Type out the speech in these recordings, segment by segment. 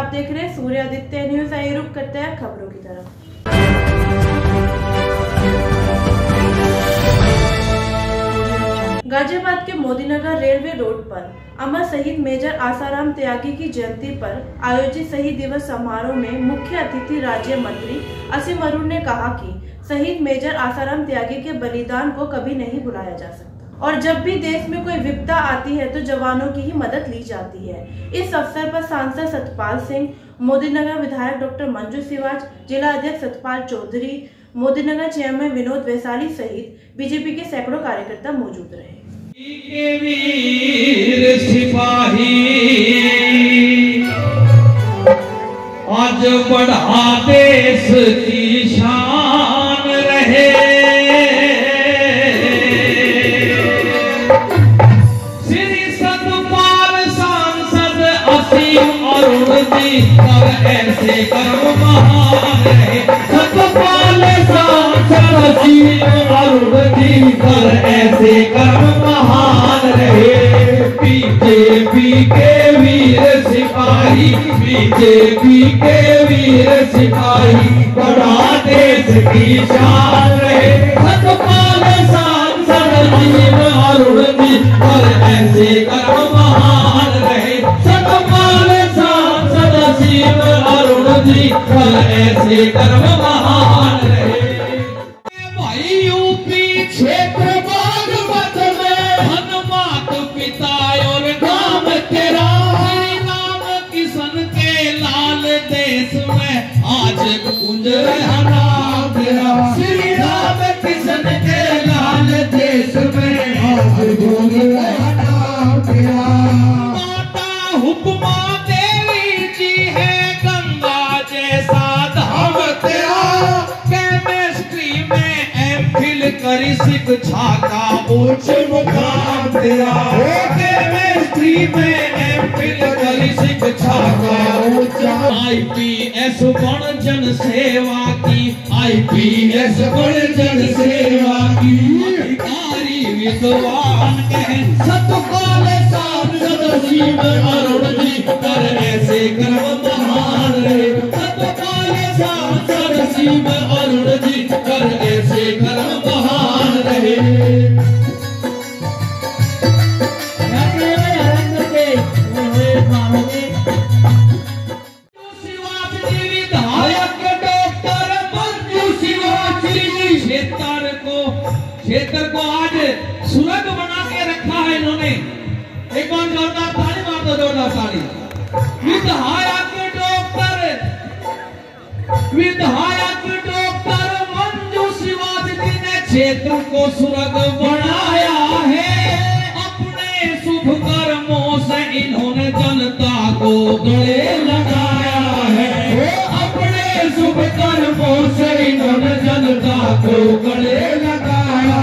आप देख रहे हैं सूर्य आदित्य न्यूज। आइए रुक करते हैं खबरों की तरफ। गाजियाबाद के मोदीनगर रेलवे रोड पर अमर शहीद मेजर आसाराम त्यागी की जयंती पर आयोजित शहीद दिवस समारोह में मुख्य अतिथि राज्य मंत्री असीम अरुण ने कहा कि शहीद मेजर आसाराम त्यागी के बलिदान को कभी नहीं भुलाया जा सकता और जब भी देश में कोई विपदा आती है तो जवानों की ही मदद ली जाती है। इस अवसर पर सांसद सतपाल सिंह, मोदीनगर विधायक डॉक्टर मंजू सिवाच, जिला अध्यक्ष सतपाल चौधरी, मोदीनगर चेयरमैन विनोद वैशाली सहित बीजेपी के सैकड़ों कार्यकर्ता मौजूद रहे। वीर सिपाही आज बढ़ा देश की शान रहे, श्री सतपाल सांसद असीम अरुण जी कर ऐसे कर्म महान रहे। सतपाल सांसद असीम अरुण जी कर ऐसे कर्म महान रहे। बीजेपी के वीर सिपाही, बीजेपी के वीर सिपाही बड़ा देश की शान रहे। सतपाल सांसद असीम अरुण जी कर ऐसे कर्म महान रहे। सतपाल सांसद असीम अरुण जी कर ऐसे कर्म महान रहे। भाई यूपी क्षेत्र बागपत में हनुमात पिता और गांव तेरा, नाम किशन के लाल देश में आज कुंज रहा नाम तेरा। श्री राम किशन के लाल देश में आज कुंज रहा नाम तेरा। माता हुक्मा देवी जी है गंगा जैसा धाम तेरा। केमिस्ट्री में एमफिल करी शिक्षा का उच्च मुकाम तेरा। केमिस्ट्री में एमफिल करी शिक्षा का उच्च। आईपीएस बन जन सेवा की, आईपीएस बन जन सेवा की। अधिकारी विद्वान कहे सतपाल सांसद असीम अरुण जी कर ऐसे कर्म महान रहे। सतपाल सांसद असीम अरुण जी कर ऐसे कर्म महान रहे। क्षेत्र को आज सुरग बना के रखा है इन्होंने। एक बार जोरदार ताली मार दो, जोरदार ताली। विधायक डॉक्टर मंजू सिवाच जी ने क्षेत्र को सुरग बनाया है। अपने शुभ कर्मों से इन्होंने जनता को गले लगाया है। अपने शुभ कर्मों से इन्होंने जनता को गले लगाया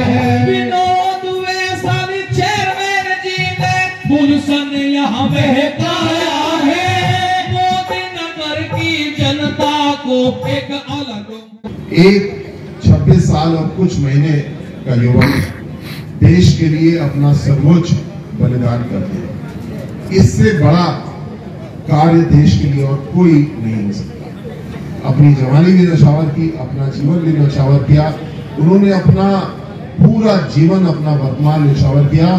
है। विनोद वैशाली चेयरमैन जी ने गुलशन यहाँ महकाया है। मोदीनगर की जनता को एक अलग 26 साल और कुछ महीने का युवक देश के लिए अपना सर्वोच्च बलिदान करते हैं। इससे बड़ा कार्य देश के लिए और कोई नहीं हो सकता। अपनी जवानी भी नौछावर की, अपना जीवन भी नौछावर किया। उन्होंने अपना पूरा जीवन, अपना वर्तमान नौछावर किया,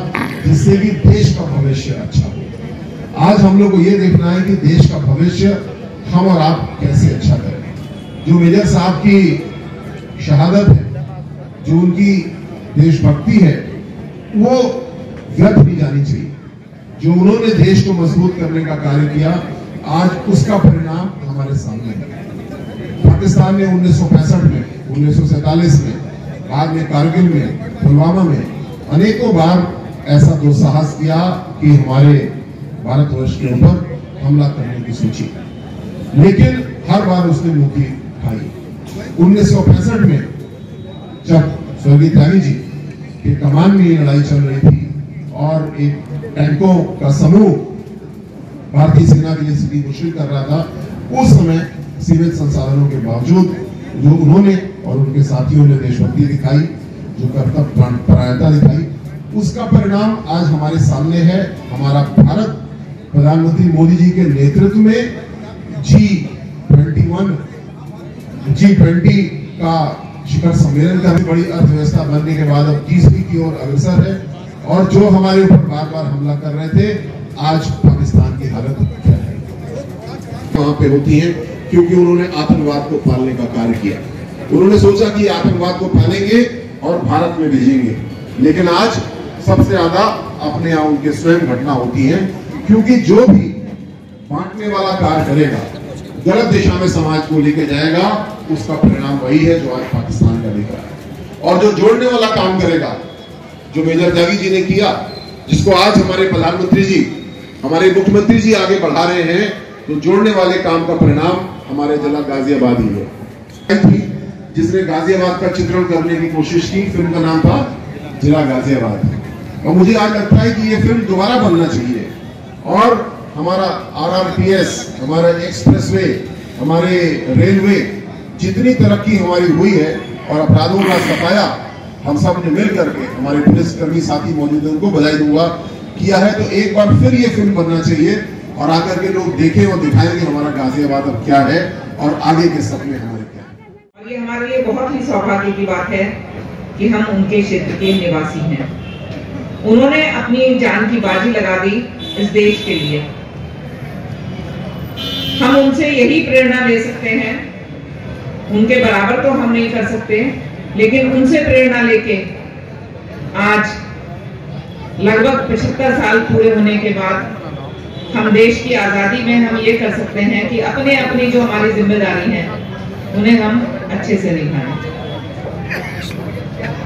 जिससे कि देश का भविष्य अच्छा हो। आज हम लोग को ये देखना है कि देश का भविष्य हम और आप कैसे अच्छा करें। जो मेजर साहब की शहादत है, जो उनकी देशभक्ति है, वो व्यर्थ नहीं जानी चाहिए। जो उन्होंने देश को मजबूत करने का कार्य किया, आज उसका परिणाम हमारे सामने है। पाकिस्तान ने 1965 में, 1947 में, बाद में कारगिल में, पुलवामा में अनेकों बार ऐसा दुस्साहस किया कि हमारे भारतवर्ष के ऊपर हमला करने की सोची, लेकिन हर बार उसने मुक्ति खाई। 1965 में जब स्वर्गीय त्यागी जी के कमान में ये लड़ाई चल रही थी और एक टैंकों का समूह भारतीय सेना के लिए स्थिति मुश्किल कर रहा था, उस समय सीमित संसाधनों के बावजूद जो उन्होंने और उनके साथियों ने देशभक्ति दिखाई, जो कर्तव्यपरायणता दिखाई, उसका परिणाम आज हमारे सामने है। हमारा भारत प्रधानमंत्री मोदी जी के नेतृत्व में G20 का शिखर सम्मेलन का बड़ी अर्थव्यवस्था बनने के बाद अब तीसरी की ओर अग्रसर है। और जो हमारे ऊपर बार बार हमला कर रहे थे, आज पाकिस्तान की हालत क्या है वहां पे होती है, क्योंकि उन्होंने आतंकवाद को पालने का कार्य किया। उन्होंने सोचा कि आतंकवाद को पालेंगे और भारत में भेजेंगे, लेकिन आज सबसे ज्यादा अपने यहाँ उनके स्वयं घटना होती है, क्योंकि जो भी बांटने वाला कार्य करेगा, गलत दिशा में समाज को लेके जाएगा, उसका परिणाम वही है जो आज पाकिस्तान का दिख रहा है। और जो जोड़ने वाला काम करेगा, जो मेजर त्यागी जी ने किया, जिसको आज हमारे प्रधानमंत्री जी, हमारे मुख्यमंत्री जी आगे बढ़ा रहे हैं, तो जोड़ने वाले काम का परिणाम हमारे जिला गाजियाबाद ही है। जिसने गाजियाबाद का चित्रण करने की कोशिश की, फिल्म का नाम था जिला गाजियाबाद। और मुझे आज लगता है कि ये फिल्म दोबारा बनना चाहिए और हमारा RRPS, हमारा एक्सप्रेसवे, हमारे रेलवे, जितनी तरक्की हमारी हुई है और अपराधों का सफाया हम सब ने मिल करके, हमारे पुलिसकर्मी साथी मौजूद हैं, उनको बधाई दूंगा, किया है। तो एक बार फिर ये फिल्म बनना चाहिए और आकर के लोग देखें और दिखाएंगे हमारा गाजियाबाद अब क्या है और आगे के सपने हमारे क्या है। और ये हमारे लिए बहुत ही सौभाग्य की बात है कि हम उनके क्षेत्र के निवासी हैं। उन्होंने अपनी जान की बाजी लगा दी इस देश के लिए। हम उनसे यही प्रेरणा ले सकते हैं, उनके बराबर तो हम नहीं कर सकते, लेकिन उनसे प्रेरणा लेके आज लगभग 75 साल पूरे होने के बाद हम देश की आजादी में हम ये कर सकते हैं कि अपने अपनी जो हमारी जिम्मेदारी है उन्हें हम अच्छे से निभाएं।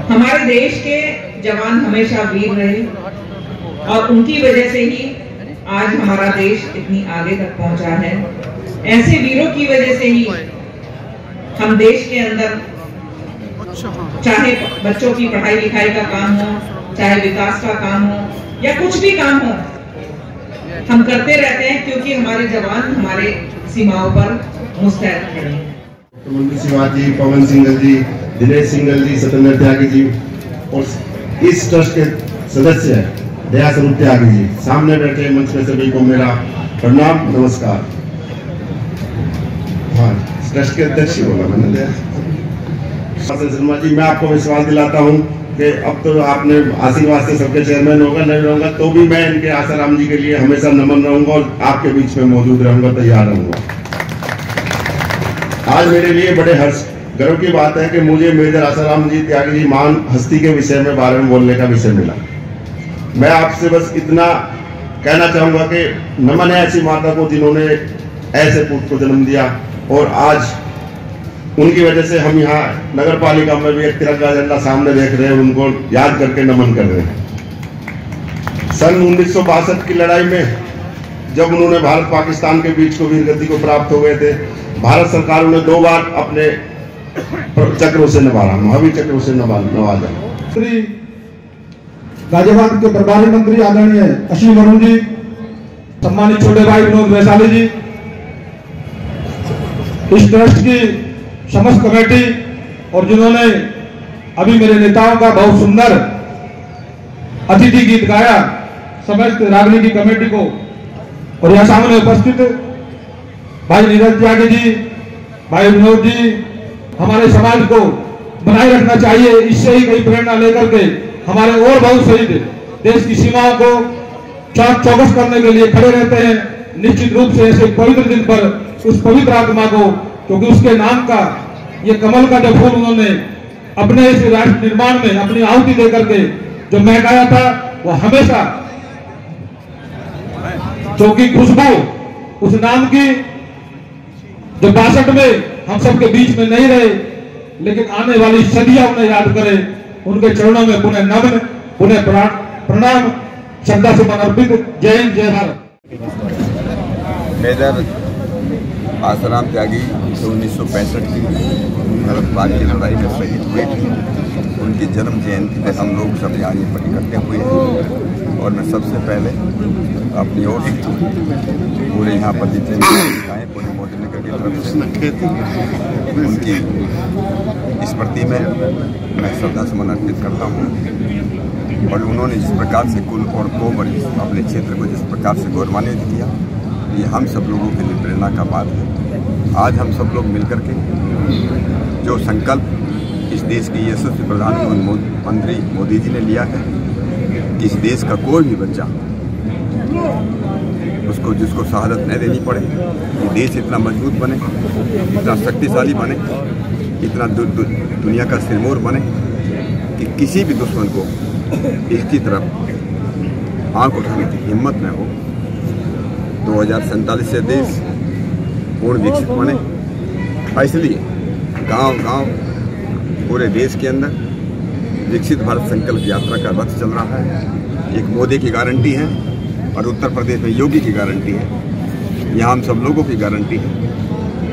हमारे देश के जवान हमेशा वीर रहे और उनकी वजह से ही आज हमारा देश इतनी आगे तक पहुंचा है। ऐसे वीरों की वजह से ही हम देश के अंदर, चाहे बच्चों की पढ़ाई लिखाई का काम हो, चाहे विकास का काम हो या कुछ भी काम हो, हम करते रहते हैं, क्योंकि हमारे जवान हमारे सीमाओं पर मुस्तैद खड़े हैं। मंत्री शिवाजी, पवन सिंघल जी, दिनेश सिंघल जी, सत्येंद्र त्यागी जी और इस ट्रस्ट के सदस्य दया स्वरूप त्यागी जी, सामने बैठे मंच में सभी को मेरा प्रणाम, नमस्कार। हाँ, ट्रस्ट के अध्यक्ष बोला मैंने, दया शर्मा जी, मैं आपको विश्वास दिलाता हूँ कि अब तो आपने आशीर्वाद से सबके चेयरमैन होगा, नहीं रहूंगा तो भी मैं इनके आसाराम जी के लिए हमेशा नमन रहूंगा और आपके बीच में मौजूद रहूंगा, तैयार रहूंगा। आज मेरे लिए बड़े हर्ष गर्व की बात है कि मुझे मेजर आसाराम जी त्यागी जी महान हस्ती के विषय में बारे में बोलने का विषय मिला। मैं आपसे बस इतना कहना चाहूंगा कि नमन है ऐसी माता को जिन्होंने ऐसे पुत्र को जन्म दिया और आज उनकी वजह से हम यहाँ नगर पालिका में भी एक तिरंगा झंडा सामने देख रहे हैं, उनको याद करके नमन कर रहे हैं। सन 1962 की लड़ाई में जब उन्होंने भारत पाकिस्तान के बीच को वीरगति को प्राप्त हो गए थे, भारत सरकार उन्हें 2 बार अपने चक्रों से नवाजा, महावीर चक्रों से नवाजा। गाजियाबाद के प्रभारी मंत्री आदरणीय असीम वरुण जी, सम्मानित छोटे भाई विनोद वैशाली जी, इस ट्रस्ट की समस्त कमेटी और जिन्होंने अभी मेरे नेताओं का बहुत सुंदर अतिथि गीत गाया, समस्त राजनीति कमेटी को और यहाँ सामने उपस्थित भाई नीरज त्यागी जी, भाई विनोद जी, हमारे समाज को बनाए रखना चाहिए। इससे ही कई प्रेरणा लेकर के हमारे और बहुत शहीद देश की सीमाओं को चौकस करने के लिए खड़े रहते हैं। निश्चित रूप से ऐसे पवित्र दिन पर उस पवित्र आत्मा को, क्योंकि उसके नाम का ये कमल का जो फूल उन्होंने अपने इस राष्ट्र निर्माण में अपनी आहुति देकर के जो महकाया था, वो हमेशा क्योंकि खुशबू उस नाम की जो 62 में हम सबके बीच में नहीं रहे, लेकिन आने वाली सदियां उन्हें याद करें, उनके चरणों में पुनः नमन, पुनः प्रणाम, श्रद्धा से समर्पित। जय हिंद, जय भारत। मेजर आसाराम त्यागी जो 1965 की भारत पाक की लड़ाई में शहीद हुए थे, उनकी जन्म जयंती पर हम लोग सब यहाँ पर इकट्ठे हुए हैं और मैं सबसे पहले अपनी ओर पूरे यहाँ पर जितने भी पूरे मोदी नगर की तरफ से उनकी स्मृति में मैं श्रद्धा सुमन अर्पित करता हूँ। और उन्होंने जिस प्रकार से कुल और को अपने क्षेत्र को जिस प्रकार से गौरवान्वित किया, ये हम सब लोगों के लिए प्रेरणा का बात है। आज हम सब लोग मिलकर के जो संकल्प इस देश के यशस्वी प्रधानमंत्री मोदी जी ने लिया है कि इस देश का कोई भी बच्चा उसको जिसको शहादत न देनी पड़े, ये देश इतना मजबूत बने, इतना शक्तिशाली बने, इतना दुनिया का सिरमौर बने कि किसी भी दुश्मन को इसकी तरफ आंख उठाने की हिम्मत न हो। 2047 से देश पूर्ण विकसित बने, इसलिए गांव-गांव पूरे देश के अंदर विकसित भारत संकल्प यात्रा का रथ चल रहा है। एक मोदी की गारंटी है और उत्तर प्रदेश में योगी की गारंटी है। यहाँ हम सब लोगों की गारंटी है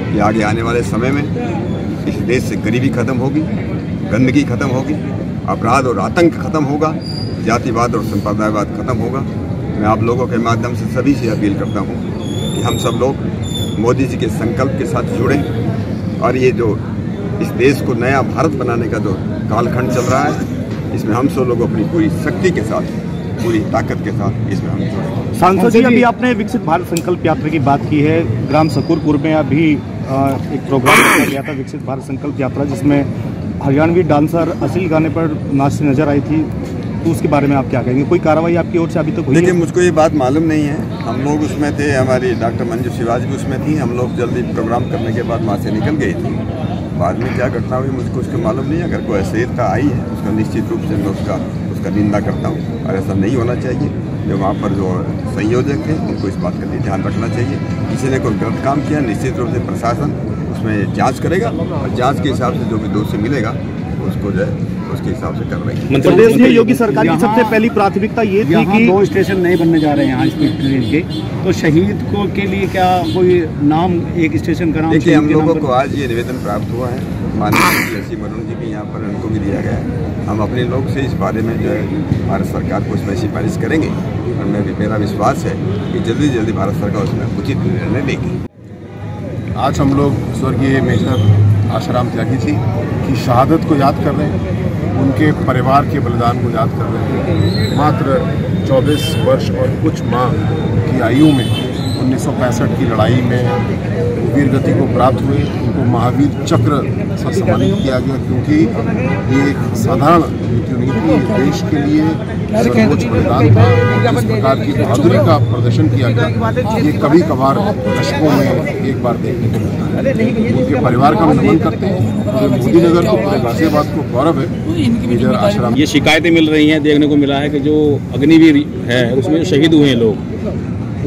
कि आगे आने वाले समय में इस देश से गरीबी खत्म होगी, गंदगी खत्म होगी, अपराध और आतंक खत्म होगा, जातिवाद और संप्रदायवाद खत्म होगा। मैं आप लोगों के माध्यम से सभी से अपील करता हूँ कि हम सब लोग मोदी जी के संकल्प के साथ जुड़ें और ये जो इस देश को नया भारत बनाने का जो कालखंड चल रहा है, इसमें हम सब लोग अपनी पूरी शक्ति के साथ, पूरी ताकत के साथ इसमें हम जुड़ें। सांसद जी, अभी आपने विकसित भारत संकल्प यात्रा की बात की है। ग्राम सकूरपुर में अभी एक प्रोग्राम किया गया था विकसित भारत संकल्प यात्रा, जिसमें हरियाणवी डांसर अश्लील गाने पर नाचती नजर आई थी, तो उसके बारे में आप क्या कहेंगे? कोई कार्रवाई आपकी ओर से अभी तक हुई है? देखिए, मुझको ये बात मालूम नहीं है। हम लोग उसमें थे, हमारी डॉक्टर मंजू शिवाजी भी उसमें थी। हम लोग जल्दी प्रोग्राम करने के बाद वहाँ से निकल गई थी। बाद में क्या घटना हुई मुझको उसको मालूम नहीं है। अगर कोई अश्लीलता आई है उसका निश्चित रूप से मैं उसका निंदा करता हूँ और ऐसा नहीं होना चाहिए। जो वहाँ पर जो संयोजक थे उनको इस बात का ध्यान रखना चाहिए। किसी ने कोई गलत काम किया, निश्चित रूप से प्रशासन उसमें जांच करेगा और जांच के हिसाब से जो भी दोषी मिलेगा उसको जो है उसके हिसाब से कर रही है। प्रदेश में योगी सरकार की सबसे पहली प्राथमिकता ये थी कि 2 स्टेशन नहीं बनने जा रहे हैं यहाँ स्पीड ट्रेन के, तो शहीद को के लिए क्या कोई नाम, एक स्टेशन का नाम? देखिए, हम लोगों को आज ये निवेदन प्राप्त हुआ है, माननीय असीमरुण जी भी यहाँ पर उनको भी दिया गया है। हम अपने लोग से इस बारे में जो है भारत सरकार को इसमें सिफारिश करेंगे और मेरा विश्वास है कि जल्दी से जल्दी भारत सरकार उसमें उचित निर्णय लेगी। आज हम लोग स्वर्गीय मेजर आसाराम त्यागी जी की शहादत को याद कर रहे हैं, उनके परिवार के बलिदान को याद कर रहे हैं। मात्र 24 वर्ष और कुछ माह की आयु में 1965 की लड़ाई में वीरगति को प्राप्त हुए। उनको महावीर चक्र से सम्मानित किया गया, क्योंकि ये एक साधारण मृत्यु नहीं थी, देश के लिए सर्वोच्च बलिदान था। जिस प्रकार की बहादुरी का प्रदर्शन किया गया, ये कभी कभार दशकों में एक बार देखने को मिलता है। उनके परिवार का नमन करते हैं। मोदी नगर को, पूरे गाजियाबाद को गौरव है मेजर आसाराम। ये शिकायतें मिल रही हैं, देखने को मिला है कि जो अग्निवीर है उसमें शहीद हुए हैं लोग,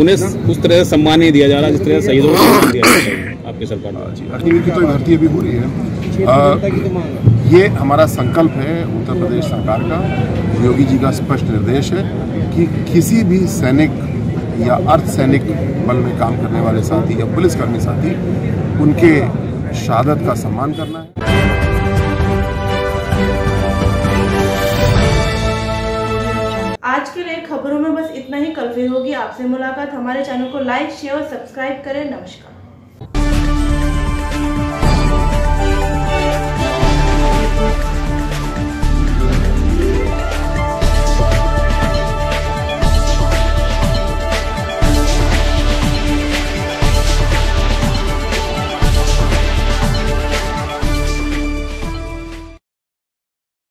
उन्हें उस तरह से सम्मान नहीं दिया जा रहा जिस तरह से शहीदों को सम्मान दिया जाता है आपकी सरकार द्वारा। अग्निवीर की तो भर्ती अभी हो रही है। ये हमारा संकल्प है उत्तर प्रदेश सरकार का, योगी जी का स्पष्ट निर्देश है कि किसी भी सैनिक या अर्धसैनिक बल में काम करने वाले साथी या पुलिसकर्मी साथी, उनके शहादत का सम्मान करना है। आज के लिए खबरों में बस इतना ही। कल फिर होगी आपसे मुलाकात। हमारे चैनल को लाइक, शेयर और सब्सक्राइब करें। नमस्कार।